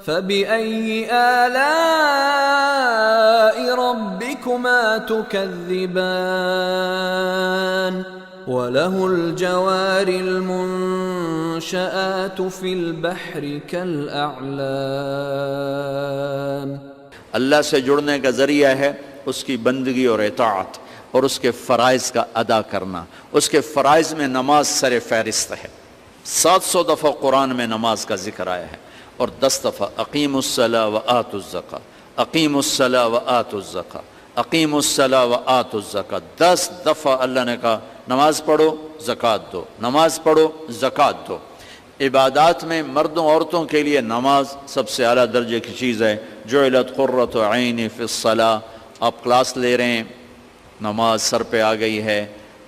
فَبِأَيِّ آلَاءِ رَبِّكُمَا تُكَذِّبَانِ وَلَهُ الْجَوَارِ الْمُنشَآتُ فِي الْبَحْرِ كَالْأَعْلَامِ۔ اللہ سے جڑنے کا ذریعہ ہے اس کی بندگی اور اطاعت اور اس کے فرائض کا ادا کرنا۔ اس کے فرائض میں نماز سر فہرست ہے۔ 700 دفعہ قرآن میں نماز کا ذکر آیا ہے، اور 10 دفعہ اقیموا الصلاۃ وآتوا الزکاۃ، اقیموا الصلاۃ وآتوا الزکاۃ، اقیموا الصلاۃ وآتوا الزکاۃ۔ 10 دفعہ اللہ نے کہا نماز پڑھو زکوٰۃ دو، نماز پڑھو زکوٰۃ دو۔ عبادات میں مردوں عورتوں کے لیے نماز سب سے اعلیٰ درجے کی چیز ہے۔ جعلت قرۃ عینی فی الصلاۃ۔ آپ کلاس لے رہے ہیں، نماز سر پہ آ گئی ہے،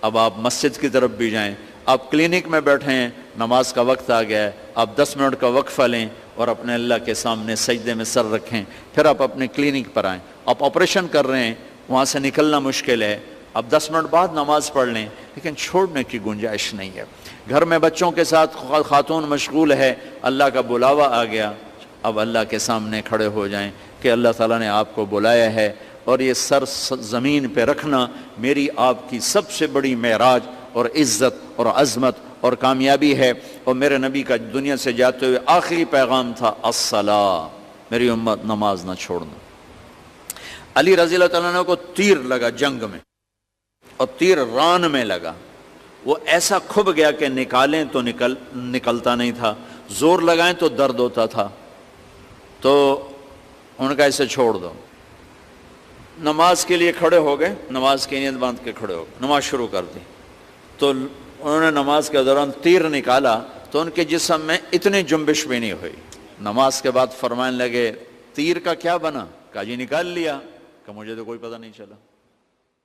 اب آپ مسجد کی طرف بھی جائیں۔ آپ کلینک میں بیٹھے ہیں، نماز کا وقت آ گیا ہے، آپ 10 منٹ کا وقفہ لیں اور اپنے اللہ کے سامنے سجدے میں سر رکھیں، پھر آپ اپنے کلینک پر آئیں۔ آپ آپریشن کر رہے ہیں، وہاں سے نکلنا مشکل ہے، آپ 10 منٹ بعد نماز پڑھ لیں، لیکن چھوڑنے کی گنجائش نہیں ہے۔ گھر میں بچوں کے ساتھ خاتون مشغول ہے، اللہ کا بلاوا آ گیا، اب اللہ کے سامنے کھڑے ہو جائیں کہ اللہ تعالیٰ نے آپ کو بلایا ہے، اور یہ سر زمین پہ رکھنا میری آپ کی سب سے بڑی معراج اور عزت اور عظمت اور کامیابی ہے۔ اور میرے نبی کا دنیا سے جاتے ہوئے آخری پیغام تھا الصلاۃ، میری امت نماز نہ چھوڑنا۔ علی رضی اللہ تعالیٰ عنہ کو تیر لگا جنگ میں، اور تیر ران میں لگا، وہ ایسا کھب گیا کہ نکالیں تو نکلتا نہیں تھا، زور لگائیں تو درد ہوتا تھا، تو ان کا اسے چھوڑ دو۔ نماز کے لیے کھڑے ہو گئے، نماز کی نیت باندھ کے کھڑے ہو گئے، نماز شروع کر دی، تو انہوں نے نماز کے دوران تیر نکالا تو ان کے جسم میں اتنی جنبش بھی نہیں ہوئی۔ نماز کے بعد فرمانے لگے تیر کا کیا بنا؟ کہا جی نکال لیا، کہ مجھے تو کوئی پتہ نہیں چلا۔